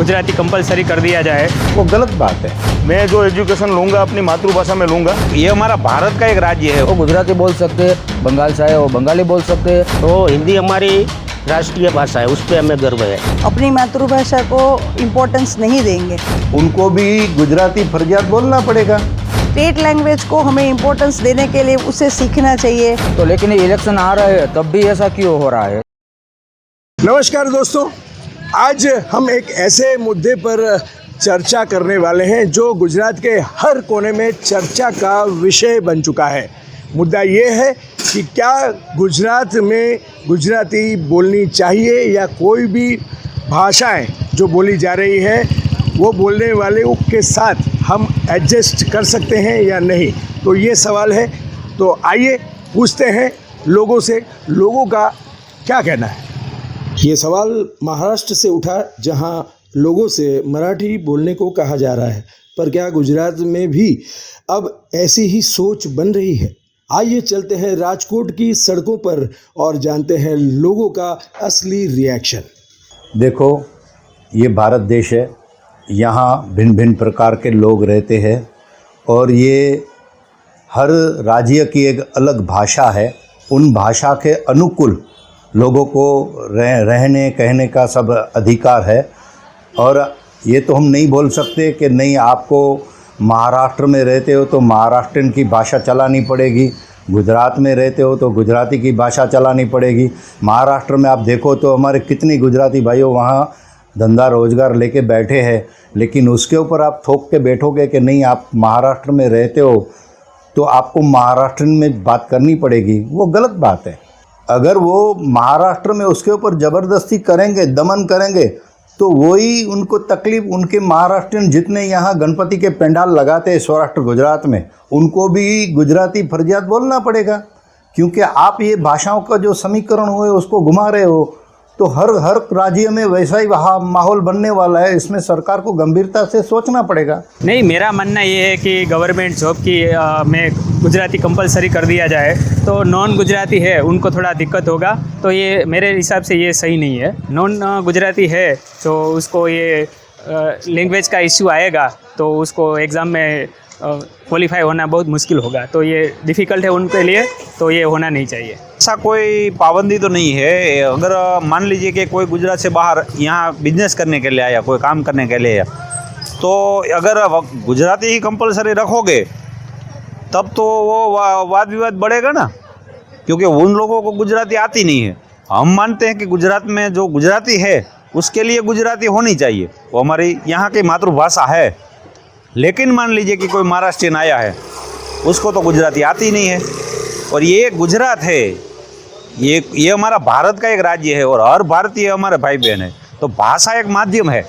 Gujarati compulsory कर दिया जाए वो गलत बात है। मैं जो एजुकेशन लूँगा अपनी मातृभाषा में लूँगा। ये हमारा भारत का एक राज्य है। वो गुजराती बोल सकते हैं, बंगाल से आए वो बंगाली बोल सकते हैं। तो हिंदी हमारी राष्ट्रीय भाषा है, उस पर हमें गर्व है। अपनी मातृभाषा को इम्पोर्टेंस नहीं देंगे, उनको भी गुजराती फर्जियात बोलना पड़ेगा। स्टेट लैंग्वेज को हमें इम्पोर्टेंस देने के लिए उसे सीखना चाहिए। तो लेकिन ये इलेक्शन आ रहा है तब भी ऐसा क्यों हो रहा है? नमस्कार दोस्तों, आज हम एक ऐसे मुद्दे पर चर्चा करने वाले हैं जो गुजरात के हर कोने में चर्चा का विषय बन चुका है। मुद्दा ये है कि क्या गुजरात में गुजराती बोलनी चाहिए या कोई भी भाषाएं जो बोली जा रही है वो बोलने वाले के साथ हम एडजस्ट कर सकते हैं या नहीं। तो ये सवाल है। तो आइए पूछते हैं लोगों से, लोगों का क्या कहना है। ये सवाल महाराष्ट्र से उठा, जहां लोगों से मराठी बोलने को कहा जा रहा है, पर क्या गुजरात में भी अब ऐसी ही सोच बन रही है? आइए चलते हैं राजकोट की सड़कों पर और जानते हैं लोगों का असली रिएक्शन। देखो, ये भारत देश है, यहाँ भिन्न भिन्न प्रकार के लोग रहते हैं और ये हर राज्य की एक अलग भाषा है। उन भाषा के अनुकूल लोगों को रहने कहने का सब अधिकार है। और ये तो हम नहीं बोल सकते कि नहीं, आपको महाराष्ट्र में रहते हो तो महाराष्ट्रन की भाषा चलानी पड़ेगी, गुजरात में रहते हो तो गुजराती की भाषा चलानी पड़ेगी। महाराष्ट्र में आप देखो तो हमारे कितनी गुजराती भाइयों वहाँ धंधा रोजगार लेके बैठे हैं, लेकिन उसके ऊपर आप थोप के बैठोगे कि नहीं आप महाराष्ट्र में रहते हो तो आपको महाराष्ट्र में बात करनी पड़ेगी, वो गलत बात है। अगर वो महाराष्ट्र में उसके ऊपर ज़बरदस्ती करेंगे, दमन करेंगे, तो वही उनको तकलीफ, उनके महाराष्ट्रियन जितने यहाँ गणपति के पंडाल लगाते हैं सौराष्ट्र गुजरात में, उनको भी गुजराती फर्जियात बोलना पड़ेगा। क्योंकि आप ये भाषाओं का जो समीकरण हुए उसको घुमा रहे हो, तो हर राज्य में वैसा ही माहौल बनने वाला है। इसमें सरकार को गंभीरता से सोचना पड़ेगा। नहीं, मेरा मानना ये है कि गवर्नमेंट जॉब की में गुजराती कंपलसरी कर दिया जाए तो नॉन गुजराती है उनको थोड़ा दिक्कत होगा। तो ये मेरे हिसाब से ये सही नहीं है। नॉन गुजराती है तो उसको ये लैंग्वेज का इश्यू आएगा तो उसको एग्ज़ाम में क्वालिफाई होना बहुत मुश्किल होगा। तो ये डिफ़िकल्ट है उनके लिए, तो ये होना नहीं चाहिए। ऐसा कोई पाबंदी तो नहीं है। अगर मान लीजिए कि कोई गुजरात से बाहर यहाँ बिजनेस करने के लिए आया, कोई काम करने के लिए आया, तो अगर गुजराती ही कंपलसरी रखोगे तब तो वो वाद विवाद बढ़ेगा ना, क्योंकि उन लोगों को गुजराती आती नहीं है। हम मानते हैं कि गुजरात में जो गुजराती है उसके लिए गुजराती होनी चाहिए, वो हमारी यहाँ की मातृभाषा है। लेकिन मान लीजिए कि कोई महाराष्ट्रियन आया है, उसको तो गुजराती आती नहीं है, और ये गुजरात है, ये हमारा भारत का एक राज्य है और हर भारतीय हमारे भाई बहन है। तो भाषा एक माध्यम है,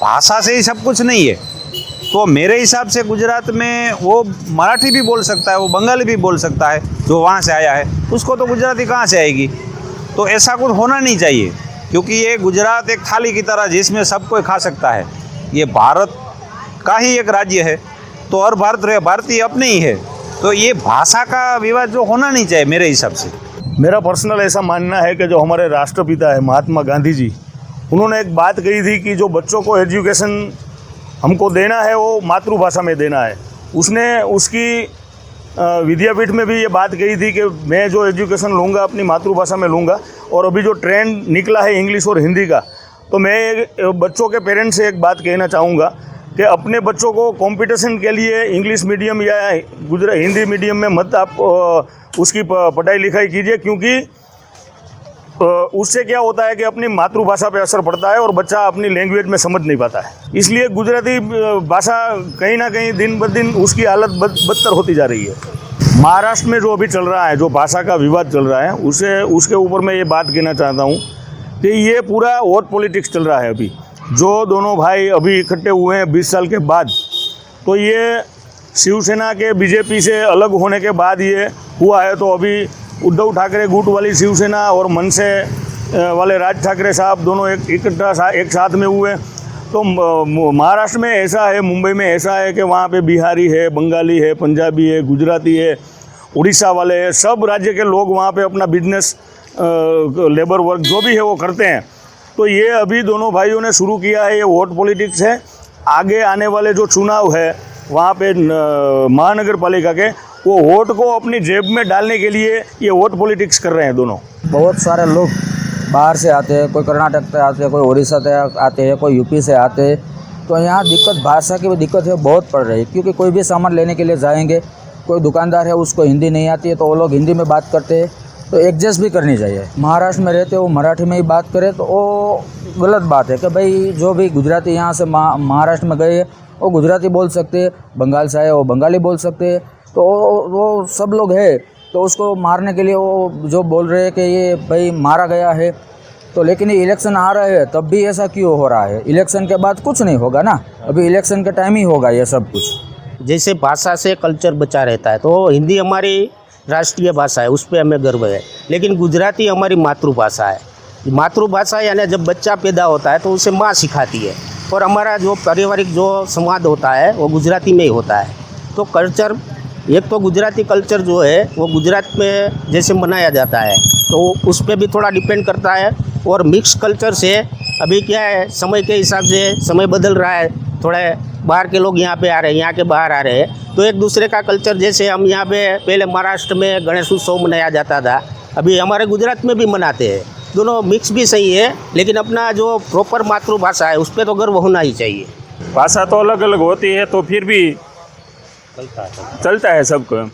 भाषा से ही सब कुछ नहीं है। तो मेरे हिसाब से गुजरात में वो मराठी भी बोल सकता है, वो बंगाली भी बोल सकता है, जो वहाँ से आया है, उसको तो गुजराती कहाँ से आएगी। तो ऐसा कुछ होना नहीं चाहिए, क्योंकि ये गुजरात एक थाली की तरह जिसमें सब कोई खा सकता है। ये भारत का ही एक राज्य है, तो हर भारतीय अपने ही है। तो ये भाषा का विवाद जो होना नहीं चाहिए मेरे हिसाब से। मेरा पर्सनल ऐसा मानना है कि जो हमारे राष्ट्रपिता है महात्मा गांधी जी, उन्होंने एक बात कही थी कि जो बच्चों को एजुकेशन हमको देना है वो मातृभाषा में देना है। उसने उसकी विद्यापीठ में भी ये बात कही थी कि मैं जो एजुकेशन लूँगा अपनी मातृभाषा में लूँगा। और अभी जो ट्रेंड निकला है इंग्लिश और हिंदी का, तो मैं बच्चों के पेरेंट्स से एक बात कहना चाहूँगा कि अपने बच्चों को कंपटीशन के लिए इंग्लिश मीडियम या हिंदी मीडियम में मत आप उसकी पढ़ाई लिखाई कीजिए, क्योंकि उससे क्या होता है कि अपनी मातृभाषा पे असर पड़ता है और बच्चा अपनी लैंग्वेज में समझ नहीं पाता है। इसलिए गुजराती भाषा कहीं ना कहीं दिन ब दिन उसकी हालत बदतर होती जा रही है। महाराष्ट्र में जो अभी चल रहा है, जो भाषा का विवाद चल रहा है, उसके ऊपर मैं ये बात कहना चाहता हूँ कि ये पूरा वोट पॉलिटिक्स चल रहा है। अभी जो दोनों भाई अभी इकट्ठे हुए हैं 20 साल के बाद, तो ये शिवसेना के बीजेपी से अलग होने के बाद ये हुआ है। तो अभी उद्धव ठाकरे गुट वाली शिवसेना और मनसे वाले राज ठाकरे साहब दोनों एक साथ में हुए। तो महाराष्ट्र में ऐसा है, मुंबई में ऐसा है कि वहाँ पे बिहारी है, बंगाली है, पंजाबी है, गुजराती है, उड़ीसा वाले हैं, सब राज्य के लोग वहाँ पे अपना बिजनेस लेबर वर्क जो भी है वो करते हैं। तो ये अभी दोनों भाइयों ने शुरू किया है, ये वोट पॉलिटिक्स है। आगे आने वाले जो चुनाव है वहाँ पे महानगर पालिका के, वो वोट को अपनी जेब में डालने के लिए ये वोट पॉलिटिक्स कर रहे हैं दोनों। बहुत सारे लोग बाहर से आते हैं, कोई कर्नाटक से आते हैं, कोई उड़ीसा से आते हैं, कोई यूपी से आते हैं। तो यहाँ दिक्कत, भाषा की भी दिक्कत है, बहुत पड़ रही है। क्योंकि कोई भी सामान लेने के लिए जाएंगे, कोई दुकानदार है उसको हिंदी नहीं आती है तो वो लोग हिंदी में बात करते हैं, तो एडजस्ट भी करनी चाहिए। महाराष्ट्र में रहते हो मराठी में ही बात करें तो वो गलत बात है कि भाई जो भी गुजराती यहाँ से महाराष्ट्र में गए वो गुजराती बोल सकते हैं, बंगाल से आए वो बंगाली बोल सकते हैं। तो वो सब लोग है तो उसको मारने के लिए वो जो बोल रहे हैं कि ये भाई मारा गया है। तो लेकिन ये इलेक्शन आ रहे हैं तब भी ऐसा क्यों हो रहा है? इलेक्शन के बाद कुछ नहीं होगा ना, अभी इलेक्शन के टाइम ही होगा ये सब कुछ। जैसे भाषा से कल्चर बचा रहता है, तो हिंदी हमारी राष्ट्रीय भाषा है, उस पर हमें गर्व है। लेकिन गुजराती हमारी मातृभाषा है। मातृभाषा यानी जब बच्चा पैदा होता है तो उसे माँ सिखाती है, और हमारा जो पारिवारिक जो संवाद होता है वो गुजराती में ही होता है। तो कल्चर, एक तो गुजराती कल्चर जो है वो गुजरात में जैसे मनाया जाता है तो उस पर भी थोड़ा डिपेंड करता है। और मिक्स कल्चर से अभी क्या है, समय के हिसाब से समय बदल रहा है, थोड़े बाहर के लोग यहाँ पे आ रहे हैं, यहाँ के बाहर आ रहे हैं, तो एक दूसरे का कल्चर, जैसे हम यहाँ पे पहले महाराष्ट्र में गणेश उत्सव मनाया जाता था, अभी हमारे गुजरात में भी मनाते हैं। दोनों मिक्स भी सही है, लेकिन अपना जो प्रॉपर मातृभाषा है उस पर तो गर्व होना ही चाहिए। भाषा तो अलग अलग होती है तो फिर भी चलता है सबको।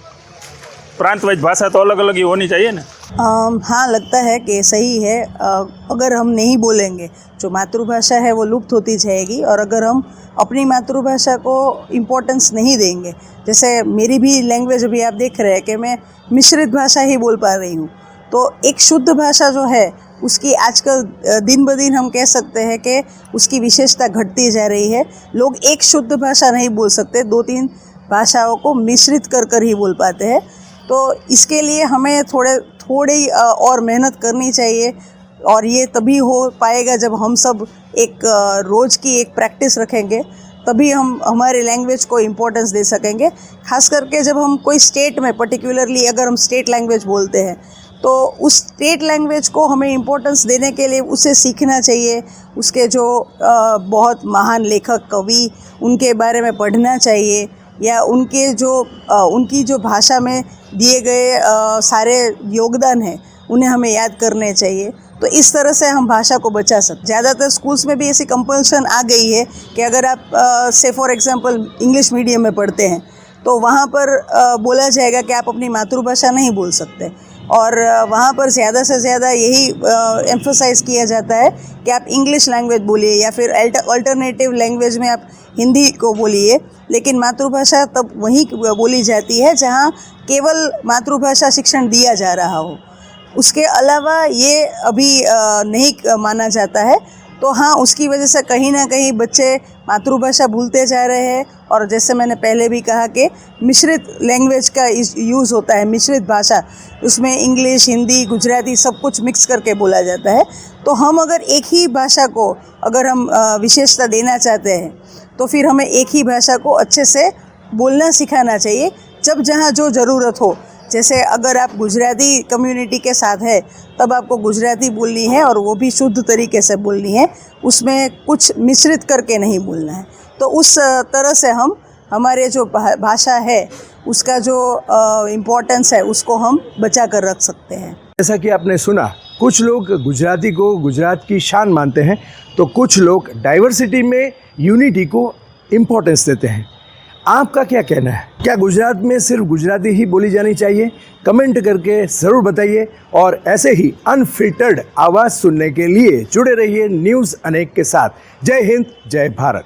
प्रांत वाइज भाषा तो अलग अलग ही होनी चाहिए ना। हाँ, लगता है कि सही है। अगर हम नहीं बोलेंगे, जो मातृभाषा है वो लुप्त होती जाएगी। और अगर हम अपनी मातृभाषा को इम्पोर्टेंस नहीं देंगे, जैसे मेरी भी लैंग्वेज अभी आप देख रहे हैं कि मैं मिश्रित भाषा ही बोल पा रही हूँ, तो एक शुद्ध भाषा जो है उसकी आजकल दिन ब दिन हम कह सकते हैं कि उसकी विशेषता घटती जा रही है। लोग एक शुद्ध भाषा नहीं बोल सकते, 2-3 भाषाओं को मिश्रित कर ही बोल पाते हैं। तो इसके लिए हमें थोड़ी और मेहनत करनी चाहिए, और ये तभी हो पाएगा जब हम सब एक रोज़ की एक प्रैक्टिस रखेंगे, तभी हम हमारे लैंग्वेज को इम्पोर्टेंस दे सकेंगे। खास करके जब हम कोई स्टेट में पर्टिकुलरली अगर हम स्टेट लैंग्वेज बोलते हैं तो उस स्टेट लैंग्वेज को हमें इम्पोर्टेंस देने के लिए उसे सीखना चाहिए। उसके जो बहुत महान लेखक, कवि, उनके बारे में पढ़ना चाहिए, या उनकी जो भाषा में दिए गए सारे योगदान हैं उन्हें हमें याद करने चाहिए। तो इस तरह से हम भाषा को बचा सकते। ज़्यादातर स्कूल्स में भी ऐसी कंपल्शन आ गई है कि अगर आप से फॉर एग्जांपल इंग्लिश मीडियम में पढ़ते हैं तो वहाँ पर बोला जाएगा कि आप अपनी मातृभाषा नहीं बोल सकते, और वहाँ पर ज़्यादा से ज़्यादा यही एम्फसाइज़ किया जाता है कि आप इंग्लिश लैंग्वेज बोलिए या फिर अल्टरनेटिव लैंग्वेज में आप हिंदी को बोलिए। लेकिन मातृभाषा तब वहीं बोली जाती है जहाँ केवल मातृभाषा शिक्षण दिया जा रहा हो। उसके अलावा ये अभी नहीं माना जाता है। तो हाँ, उसकी वजह से कहीं ना कहीं बच्चे मातृभाषा भूलते जा रहे हैं। और जैसे मैंने पहले भी कहा कि मिश्रित लैंग्वेज का यूज़ होता है, मिश्रित भाषा, उसमें इंग्लिश, हिंदी, गुजराती सब कुछ मिक्स करके बोला जाता है। तो हम अगर एक ही भाषा को अगर हम विशेषता देना चाहते हैं तो फिर हमें एक ही भाषा को अच्छे से बोलना सिखाना चाहिए जब जहाँ जो ज़रूरत हो। जैसे अगर आप गुजराती कम्युनिटी के साथ है तब आपको गुजराती बोलनी है, और वो भी शुद्ध तरीके से बोलनी है, उसमें कुछ मिश्रित करके नहीं बोलना है। तो उस तरह से हम हमारे जो भाषा है उसका जो इम्पोर्टेंस है उसको हम बचा कर रख सकते हैं। जैसा कि आपने सुना, कुछ लोग गुजराती को गुजरात की शान मानते हैं तो कुछ लोग डाइवर्सिटी में यूनिटी को इम्पोर्टेंस देते हैं। आपका क्या कहना है? क्या गुजरात में सिर्फ गुजराती ही बोली जानी चाहिए? कमेंट करके ज़रूर बताइए, और ऐसे ही अनफिल्टर्ड आवाज़ सुनने के लिए जुड़े रहिए न्यूज़ अनेक के साथ। जय हिंद, जय भारत।